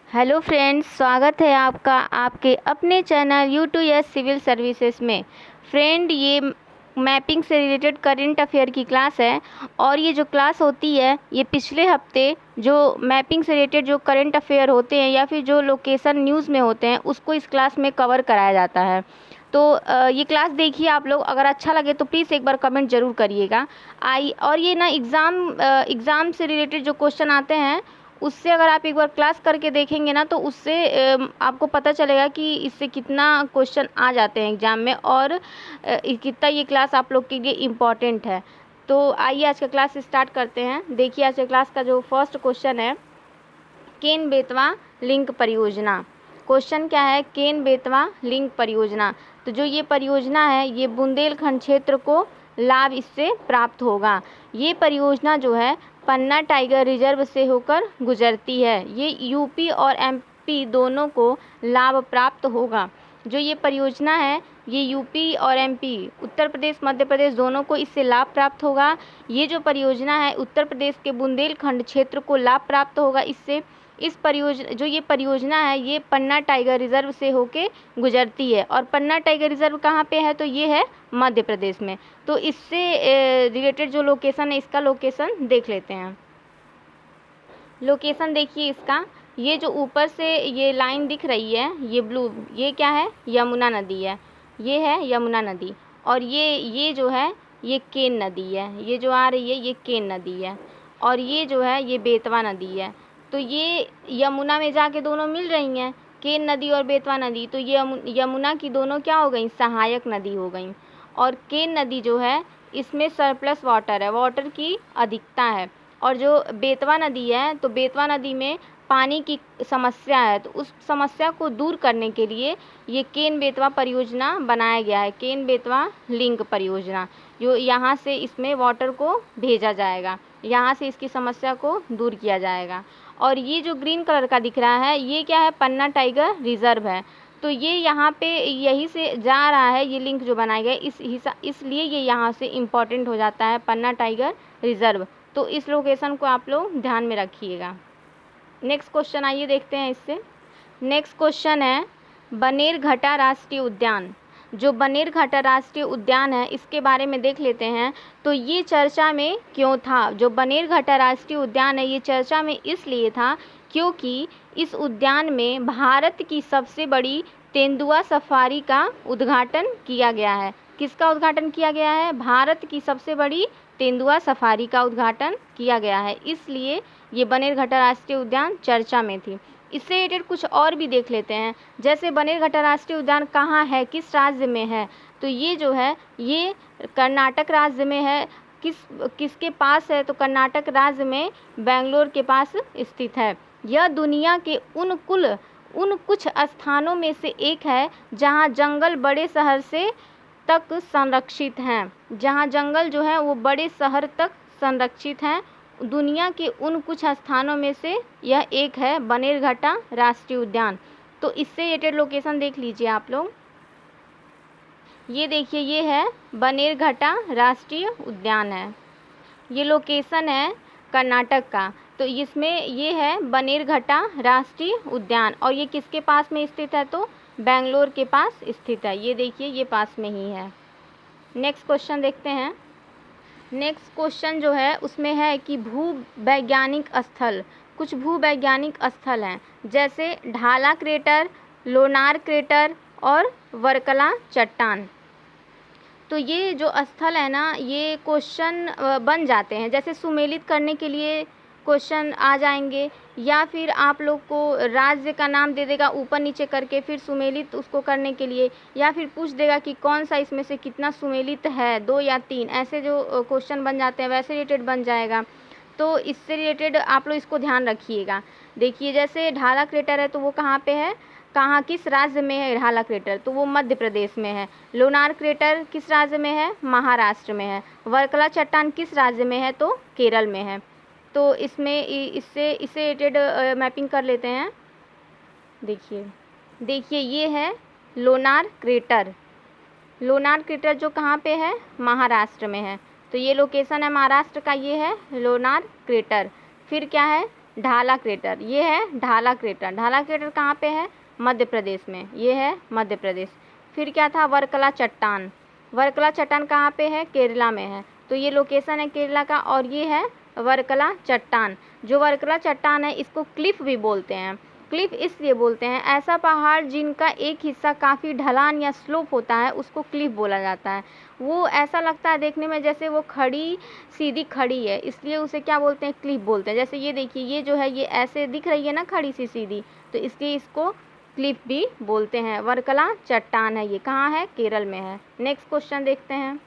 Hello friends, स्वागत है आपका आपके अपने चैनल U2S सिविल सर्विसेज में। फ्रेंड, ये मैपिंग से रिलेटेड करंट अफेयर की क्लास है और ये जो क्लास होती है ये पिछले हफ्ते जो मैपिंग से रिलेटेड जो करंट अफेयर होते हैं या फिर जो लोकेशन न्यूज़ में होते हैं उसको इस क्लास में कवर कराया जाता है। तो ये क्लास देखिए आप लोग, अगर अच्छा लगे तो प्लीज़ एक बार कमेंट ज़रूर करिएगा। और ये ना एग्ज़ाम से रिलेटेड जो क्वेश्चन आते हैं उससे अगर आप एक बार क्लास करके देखेंगे ना तो उससे आपको पता चलेगा कि इससे कितना क्वेश्चन आ जाते हैं एग्ज़ाम में और कितना ये क्लास आप लोग के लिए इम्पॉर्टेंट है। तो आइए आज का क्लास स्टार्ट करते हैं। देखिए आज के क्लास का जो फर्स्ट क्वेश्चन है, केन बेतवा लिंक परियोजना। क्वेश्चन क्या है? केन बेतवा लिंक परियोजना। तो जो ये परियोजना है ये बुंदेलखंड क्षेत्र को लाभ इससे प्राप्त होगा। ये परियोजना जो है पन्ना टाइगर रिजर्व से होकर गुजरती है। ये यूपी और एमपी दोनों को लाभ प्राप्त होगा। जो ये परियोजना है ये यूपी और एमपी, उत्तर प्रदेश मध्य प्रदेश दोनों को इससे लाभ प्राप्त होगा। ये जो परियोजना है उत्तर प्रदेश के बुंदेलखंड क्षेत्र को लाभ प्राप्त होगा इससे। ये परियोजना है ये पन्ना टाइगर रिजर्व से होके गुजरती है और पन्ना टाइगर रिजर्व कहाँ पे है? तो ये है मध्य प्रदेश में। तो इससे रिलेटेड जो लोकेशन है इसका लोकेशन देख लेते हैं। लोकेशन देखिए इसका, ये जो ऊपर से ये लाइन दिख रही है ये ब्लू, ये क्या है? यमुना नदी है। ये है यमुना नदी और ये जो है ये केन नदी है। ये जो आ रही है ये केन नदी है और ये जो है ये बेतवा नदी है। तो ये यमुना में जाके दोनों मिल रही हैं, केन नदी और बेतवा नदी। तो ये यमुना की दोनों क्या हो गई? सहायक नदी हो गई। और केन नदी जो है इसमें सरप्लस वाटर है, वाटर की अधिकता है। और जो बेतवा नदी है तो बेतवा नदी में पानी की समस्या है, तो उस समस्या को दूर करने के लिए ये केन बेतवा परियोजना बनाया गया है। केन बेतवा लिंक परियोजना, जो यहाँ से इसमें वाटर को भेजा जाएगा, यहाँ से इसकी समस्या को दूर किया जाएगा। और ये जो ग्रीन कलर का दिख रहा है ये क्या है? पन्ना टाइगर रिजर्व है। तो ये यहाँ पे यहीं से जा रहा है, ये लिंक जो बनाया गया इसलिए ये यहाँ से इम्पॉर्टेंट हो जाता है पन्ना टाइगर रिजर्व। तो इस लोकेशन को आप लोग ध्यान में रखिएगा। नेक्स्ट क्वेश्चन आइए देखते हैं इससे। नेक्स्ट क्वेश्चन है बनेरघट्टा राष्ट्रीय उद्यान। जो बनेरघट्टा राष्ट्रीय उद्यान है इसके बारे में देख लेते हैं। तो ये चर्चा में क्यों था? जो बनेरघट्टा राष्ट्रीय उद्यान है ये चर्चा में इसलिए था क्योंकि इस उद्यान में भारत की सबसे बड़ी तेंदुआ सफारी का उद्घाटन किया गया है। किसका उद्घाटन किया गया है? भारत की सबसे बड़ी तेंदुआ सफारी का उद्घाटन किया गया है, इसलिए ये बनेरघट्टा राष्ट्रीय उद्यान चर्चा में थी। इससे रिलेटेड कुछ और भी देख लेते हैं, जैसे बनेरघट्टा राष्ट्रीय उद्यान कहाँ है, किस राज्य में है? तो ये जो है ये कर्नाटक राज्य में है। किसके पास है? तो कर्नाटक राज्य में बेंगलोर के पास स्थित है। यह दुनिया के उन कुछ स्थानों में से एक है जहाँ जंगल बड़े शहर से तक संरक्षित हैं। जहाँ जंगल जो है वो बड़े शहर तक संरक्षित हैं। दुनिया के उन कुछ स्थानों में से यह एक है बनेरघट्टा राष्ट्रीय उद्यान। तो इससे रिलेटेड लोकेशन देख लीजिए आप लोग। ये देखिए ये है बनेरघट्टा राष्ट्रीय उद्यान है, ये लोकेशन है कर्नाटक का। तो इसमें ये है बनेरघट्टा राष्ट्रीय उद्यान और ये किसके पास में स्थित है? तो बेंगलोर के पास स्थित है। ये देखिए ये पास में ही है। नेक्स्ट क्वेश्चन देखते हैं। नेक्स्ट क्वेश्चन जो है उसमें है कि भूवैज्ञानिक स्थल। कुछ भूवैज्ञानिक स्थल हैं जैसे ढाला क्रेटर, लोनार क्रेटर और वर्कला चट्टान। तो ये जो स्थल है ना ये क्वेश्चन बन जाते हैं, जैसे सुमेलित करने के लिए क्वेश्चन आ जाएंगे या फिर आप लोग को राज्य का नाम दे देगा ऊपर नीचे करके, फिर सुमेलित उसको करने के लिए, या फिर पूछ देगा कि कौन सा इसमें से कितना सुमेलित है, 2 या 3, ऐसे जो क्वेश्चन बन जाते हैं वैसे रिलेटेड बन जाएगा। तो इससे रिलेटेड आप लोग इसको ध्यान रखिएगा। देखिए जैसे ढाला क्रेटर है तो वो कहाँ पे है, कहाँ किस राज्य में है ढाला क्रेटर? तो वो मध्य प्रदेश में है। लोनार क्रेटर किस राज्य में है? महाराष्ट्र में है। वर्कला चट्टान किस राज्य में है? तो केरल में है। तो इसमें इससे रिलेटेड मैपिंग कर लेते हैं। देखिए ये है लोनार क्रेटर। लोनार क्रेटर जो कहाँ पे है? महाराष्ट्र में है। तो ये लोकेशन है महाराष्ट्र का, ये है लोनार क्रेटर। फिर क्या है? ढाला क्रेटर, ये है ढाला क्रेटर। ढाला क्रेटर कहाँ पे है? मध्य प्रदेश में, ये है मध्य प्रदेश। फिर क्या था? वर्कला चट्टान। वर्कला चट्टान कहाँ पे है? केरला में है। तो ये लोकेशन है केरला का, और ये है वर्कला चट्टान। जो वर्कला चट्टान है इसको क्लिफ भी बोलते हैं। क्लिफ इसलिए बोलते हैं, ऐसा पहाड़ जिनका एक हिस्सा काफ़ी ढलान या स्लोप होता है उसको क्लिफ बोला जाता है। वो ऐसा लगता है देखने में जैसे वो सीधी खड़ी है, इसलिए उसे क्या बोलते हैं? क्लिफ बोलते हैं। जैसे ये देखिए, ये जो है ये ऐसे दिख रही है ना, खड़ी सी सीधी, तो इसलिए इसको क्लिफ भी बोलते हैं। वर्कला चट्टान है, ये कहाँ है? केरल में है। नेक्स्ट क्वेश्चन देखते हैं।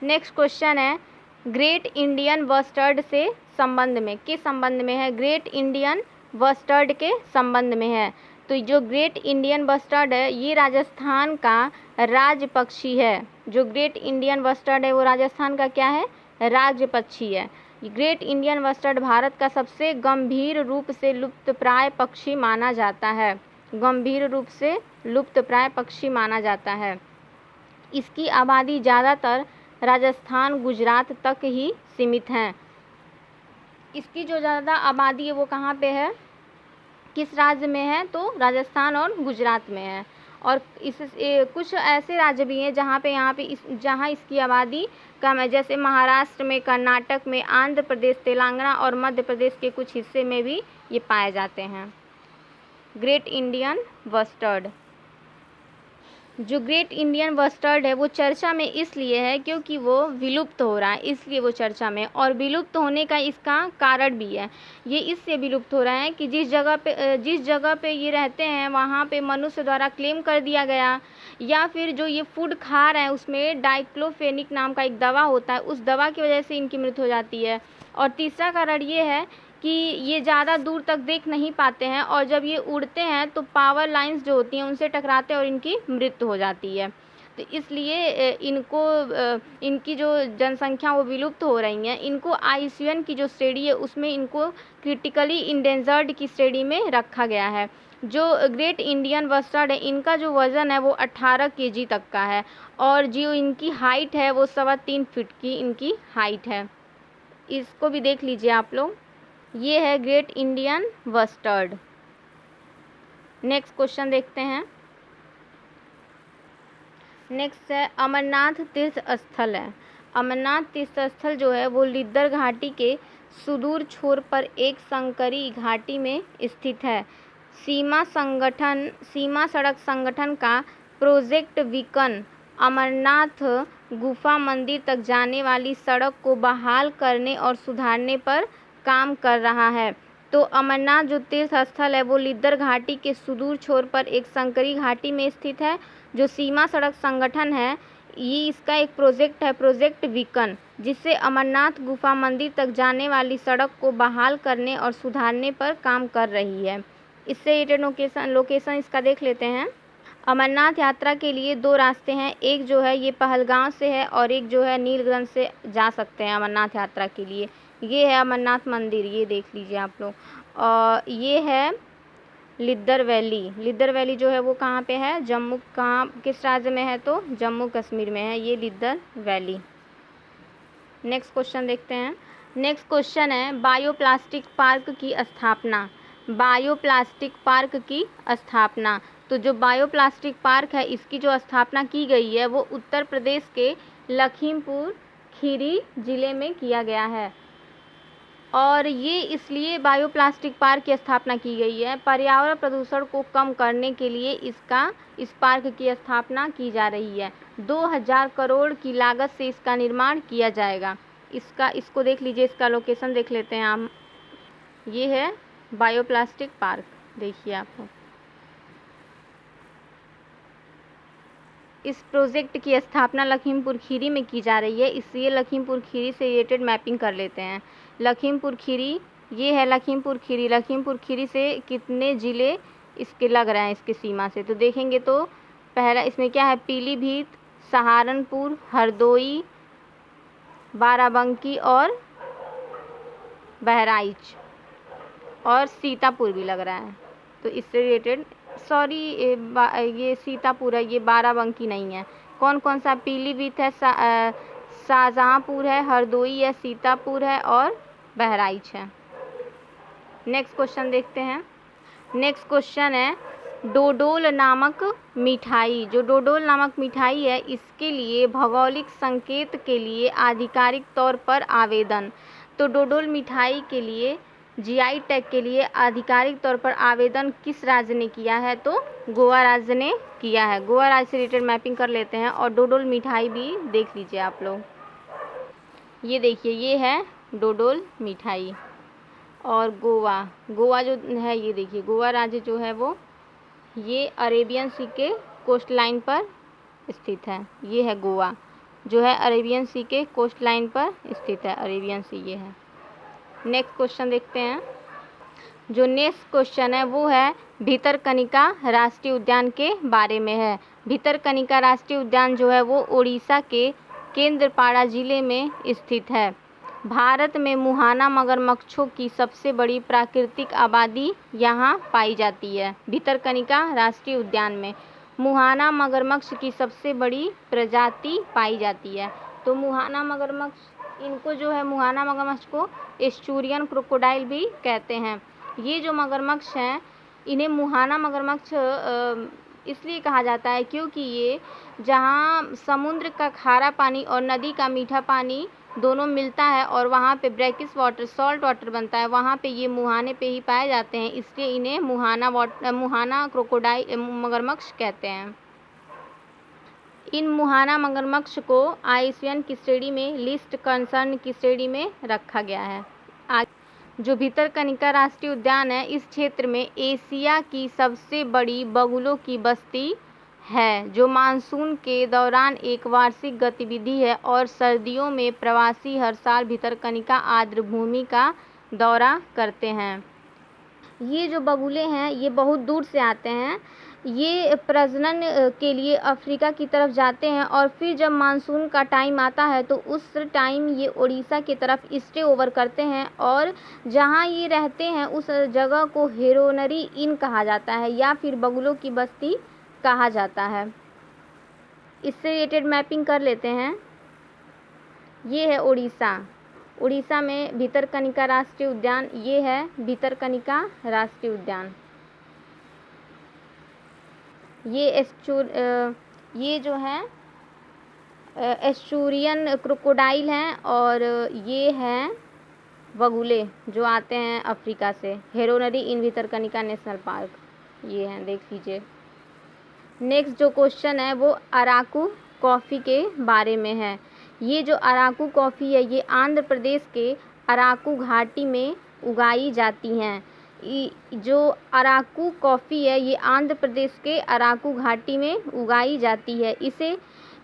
नेक्स्ट क्वेश्चन है ग्रेट इंडियन बस्टर्ड से संबंध में, किस संबंध में है? ग्रेट इंडियन बस्टर्ड के संबंध में है। तो जो ग्रेट इंडियन बस्टर्ड है ये राजस्थान का राज्य पक्षी है। जो ग्रेट इंडियन बस्टर्ड है वो राजस्थान का क्या है? राज्य पक्षी है। ग्रेट इंडियन बस्टर्ड भारत का सबसे गंभीर रूप से लुप्तप्राय पक्षी माना जाता है। गंभीर रूप से लुप्तप्राय पक्षी माना जाता है। इसकी आबादी ज़्यादातर राजस्थान गुजरात तक ही सीमित है। इसकी जो ज़्यादा आबादी है वो कहाँ पे है? किस राज्य में है? तो राजस्थान और गुजरात में है। और कुछ ऐसे राज्य भी हैं जहाँ इसकी आबादी कम है, जैसे महाराष्ट्र में, कर्नाटक में, आंध्र प्रदेश, तेलंगाना और मध्य प्रदेश के कुछ हिस्से में भी ये पाए जाते हैं। Great Indian bustard. जो ग्रेट इंडियन बस्टर्ड है वो चर्चा में इसलिए है क्योंकि वो विलुप्त हो रहा है, इसलिए वो चर्चा में। और विलुप्त होने का इसका कारण भी है। ये इससे विलुप्त हो रहा है कि जिस जगह पे ये रहते हैं वहाँ पे मनुष्य द्वारा क्लेम कर दिया गया, या फिर जो ये फूड खा रहे हैं उसमें डाइक्लोफेनिक नाम का एक दवा होता है, उस दवा की वजह से इनकी मृत्यु हो जाती है। और तीसरा कारण ये है कि ये ज़्यादा दूर तक देख नहीं पाते हैं, और जब ये उड़ते हैं तो पावर लाइंस जो होती हैं उनसे टकराते हैं और इनकी मृत्यु हो जाती है। तो इसलिए इनकी जो जनसंख्या वो विलुप्त हो रही हैं। इनको IUCN की जो श्रेणी है उसमें इनको क्रिटिकली इंडेंजर्ड की श्रेणी में रखा गया है। जो ग्रेट इंडियन बस्टर्ड है इनका जो वज़न है वो 18 kg तक का है, और जो इनकी हाइट है वो 3.25 फीट की इनकी हाइट है। इसको भी देख लीजिए आप लोग। ये है great Indian bustard. Next question देखते हैं। नेक्स्ट है अमरनाथ तीर्थ स्थल है। अमरनाथ तीर्थ स्थल जो है वो लिद्दर घाटी के सुदूर छोर पर एक संकरी घाटी में स्थित है। सीमा सड़क संगठन का प्रोजेक्ट बीकन अमरनाथ गुफा मंदिर तक जाने वाली सड़क को बहाल करने और सुधारने पर काम कर रहा है। तो अमरनाथ जो तीर्थ स्थल है वो लिद्दर घाटी के सुदूर छोर पर एक संकरी घाटी में स्थित है। जो सीमा सड़क संगठन है ये इसका एक प्रोजेक्ट है, प्रोजेक्ट बीकन, जिससे अमरनाथ गुफा मंदिर तक जाने वाली सड़क को बहाल करने और सुधारने पर काम कर रही है। इससे रिलेटेड लोकेशन इसका देख लेते हैं। अमरनाथ यात्रा के लिए 2 रास्ते हैं, एक जो है ये पहलगांव से है और एक जो है नीलगंज से जा सकते हैं अमरनाथ यात्रा के लिए। ये है अमरनाथ मंदिर, ये देख लीजिए आप लोग। और ये है लिद्दर वैली। लिद्दर वैली जो है वो कहाँ पे है? किस राज्य में है? तो जम्मू कश्मीर में है ये लिद्दर वैली। नेक्स्ट क्वेश्चन देखते हैं। नेक्स्ट क्वेश्चन है बायोप्लास्टिक पार्क की स्थापना। बायोप्लास्टिक पार्क की स्थापना। तो जो बायोप्लास्टिक पार्क है इसकी जो स्थापना की गई है वो उत्तर प्रदेश के लखीमपुर खीरी जिले में किया गया है। और ये इसलिए बायोप्लास्टिक पार्क की स्थापना की गई है, पर्यावरण प्रदूषण को कम करने के लिए इस पार्क की स्थापना की जा रही है। 2000 करोड़ की लागत से इसका निर्माण किया जाएगा। इसको देख लीजिए, इसका लोकेशन देख लेते हैं हम। ये है बायोप्लास्टिक पार्क, देखिए आप। इस प्रोजेक्ट की स्थापना लखीमपुर खीरी में की जा रही है, इसलिए लखीमपुर खीरी से रिलेटेड मैपिंग कर लेते हैं। लखीमपुर खीरी, ये है लखीमपुर खीरी। लखीमपुर खीरी से कितने ज़िले इसके लग रहे हैं इसके सीमा से? तो देखेंगे तो पहला इसमें क्या है? पीलीभीत, सहारनपुर, हरदोई, बाराबंकी और बहराइच, और सीतापुर भी लग रहा है। तो इससे रिलेटेड ये सीतापुर है, ये बाराबंकी नहीं है। कौन कौन सा? पीलीभीत है, शाहजहाँपुर है, हरदोई है, सीतापुर है और बहराइच है। नेक्स्ट क्वेश्चन देखते हैं। नेक्स्ट क्वेश्चन है डोडोल नामक मिठाई। जो डोडोल नामक मिठाई है इसके लिए भौगोलिक संकेत के लिए आधिकारिक तौर पर आवेदन। तो डोडोल मिठाई के लिए जीआई टैग के लिए आधिकारिक तौर पर आवेदन किस राज्य ने किया है? तो गोवा राज्य ने किया है। गोवा राज्य से रिलेटेड मैपिंग कर लेते हैं और डोडोल मिठाई भी देख लीजिए आप लोग। ये देखिए, ये है डोडोल मिठाई। और गोवा जो है, ये देखिए गोवा राज्य जो है वो ये अरेबियन सी के कोस्ट लाइन पर स्थित है। ये है गोवा जो है अरेबियन सी के कोस्ट लाइन पर स्थित है। अरेबियन सी ये है। नेक्स्ट क्वेश्चन देखते हैं। जो नेक्स्ट क्वेश्चन है वो है भितरकनिका राष्ट्रीय उद्यान के बारे में है। भितरकनिका राष्ट्रीय उद्यान जो है वो उड़ीसा के केंद्रपाड़ा जिले में स्थित है। भारत में मुहाना मगरमच्छों की सबसे बड़ी प्राकृतिक आबादी यहाँ पाई जाती है। भितरकनिका राष्ट्रीय उद्यान में मुहाना मगरमच्छ की सबसे बड़ी प्रजाति पाई जाती है। तो मुहाना मगरमच्छ, इनको जो है मुहाना मगरमच्छ को एस्चुरियन क्रोकोडाइल भी कहते हैं। ये जो मगरमच्छ हैं इन्हें मुहाना मगरमच्छ इसलिए कहा जाता है क्योंकि ये जहाँ समुद्र का खारा पानी और नदी का मीठा पानी दोनों मिलता है और वहाँ पे ब्रैकिश वाटर, सॉल्ट वाटर बनता है, वहाँ पे ये मुहाने पे ही पाए जाते हैं, इसलिए इन्हें मुहाना क्रोकोडाइल मगरमच्छ कहते हैं। इन मुहाना मगरमच्छ को आईयूसीएन की श्रेणी में लिस्ट कंसर्न की श्रेणी में रखा गया है। जो भितरकनिका राष्ट्रीय उद्यान है इस क्षेत्र में एशिया की सबसे बड़ी बगुलों की बस्ती है, जो मानसून के दौरान एक वार्षिक गतिविधि है और सर्दियों में प्रवासी हर साल भितरकनिका आर्द्र भूमि का दौरा करते हैं। ये जो बगुले हैं ये बहुत दूर से आते हैं। ये प्रजनन के लिए अफ्रीका की तरफ जाते हैं और फिर जब मानसून का टाइम आता है तो उस टाइम ये उड़ीसा की तरफ स्टे ओवर करते हैं और जहाँ ये रहते हैं उस जगह को हेरोनरी इन कहा जाता है या फिर बगुलों की बस्ती कहा जाता है। इससे रिलेटेड मैपिंग कर लेते हैं। ये है उड़ीसा। उड़ीसा में भितरकनिका राष्ट्रीय उद्यान, ये है भितरकनिका राष्ट्रीय उद्यान। ये जो है एस्चुरियन क्रोकोडाइल हैं और ये हैं बगुले जो आते हैं अफ्रीका से। हेरोनरी इन भितरकनिका नेशनल पार्क ये हैं, देख लीजिए। नेक्स्ट जो क्वेश्चन है वो अराकू कॉफ़ी के बारे में है। ये जो अराकू कॉफ़ी है ये आंध्र प्रदेश के अराकू घाटी में उगाई जाती हैं। जो अराकू कॉफ़ी है ये आंध्र प्रदेश के अराकू घाटी में उगाई जाती है।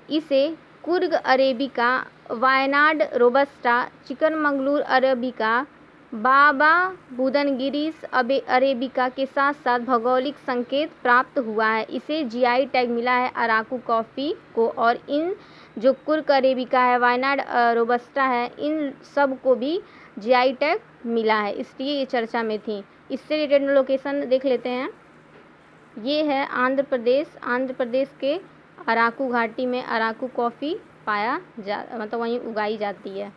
इसे Coorg arabica, Wayanad robusta, Chikmagalur arabica, Baba Budangiris arabica के साथ साथ भौगोलिक संकेत प्राप्त हुआ है। इसे जीआई टैग मिला है अराकू कॉफ़ी को। और इन जो कुर्ग अरेबिका है, वायनाड रोबस्टा है, इन सब को भी जीआई टैग मिला है, इसलिए ये चर्चा में थी। इससे रिलेटेड लोकेशन देख लेते हैं। ये है आंध्र प्रदेश के अराकू घाटी में अराकू कॉफ़ी मतलब वहीं उगाई जाती है।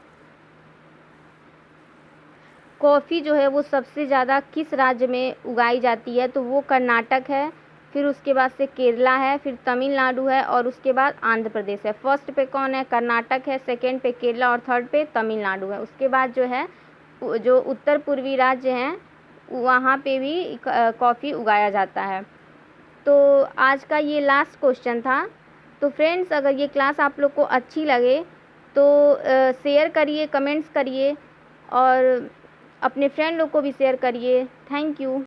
कॉफ़ी जो है वो सबसे ज़्यादा किस राज्य में उगाई जाती है? तो वो कर्नाटक है, फिर उसके बाद से केरला है, फिर तमिलनाडु है और उसके बाद आंध्र प्रदेश है। फर्स्ट पे कौन है? कर्नाटक है, सेकंड पे केरला और थर्ड पे तमिलनाडु है। उसके बाद जो है जो उत्तर पूर्वी राज्य हैं वहाँ पे भी कॉफ़ी उगाया जाता है। तो आज का ये लास्ट क्वेश्चन था। तो फ्रेंड्स, अगर ये क्लास आप लोग को अच्छी लगे तो शेयर करिए, कमेंट्स करिए और अपने फ्रेंड लोग को भी शेयर करिए। Thank you.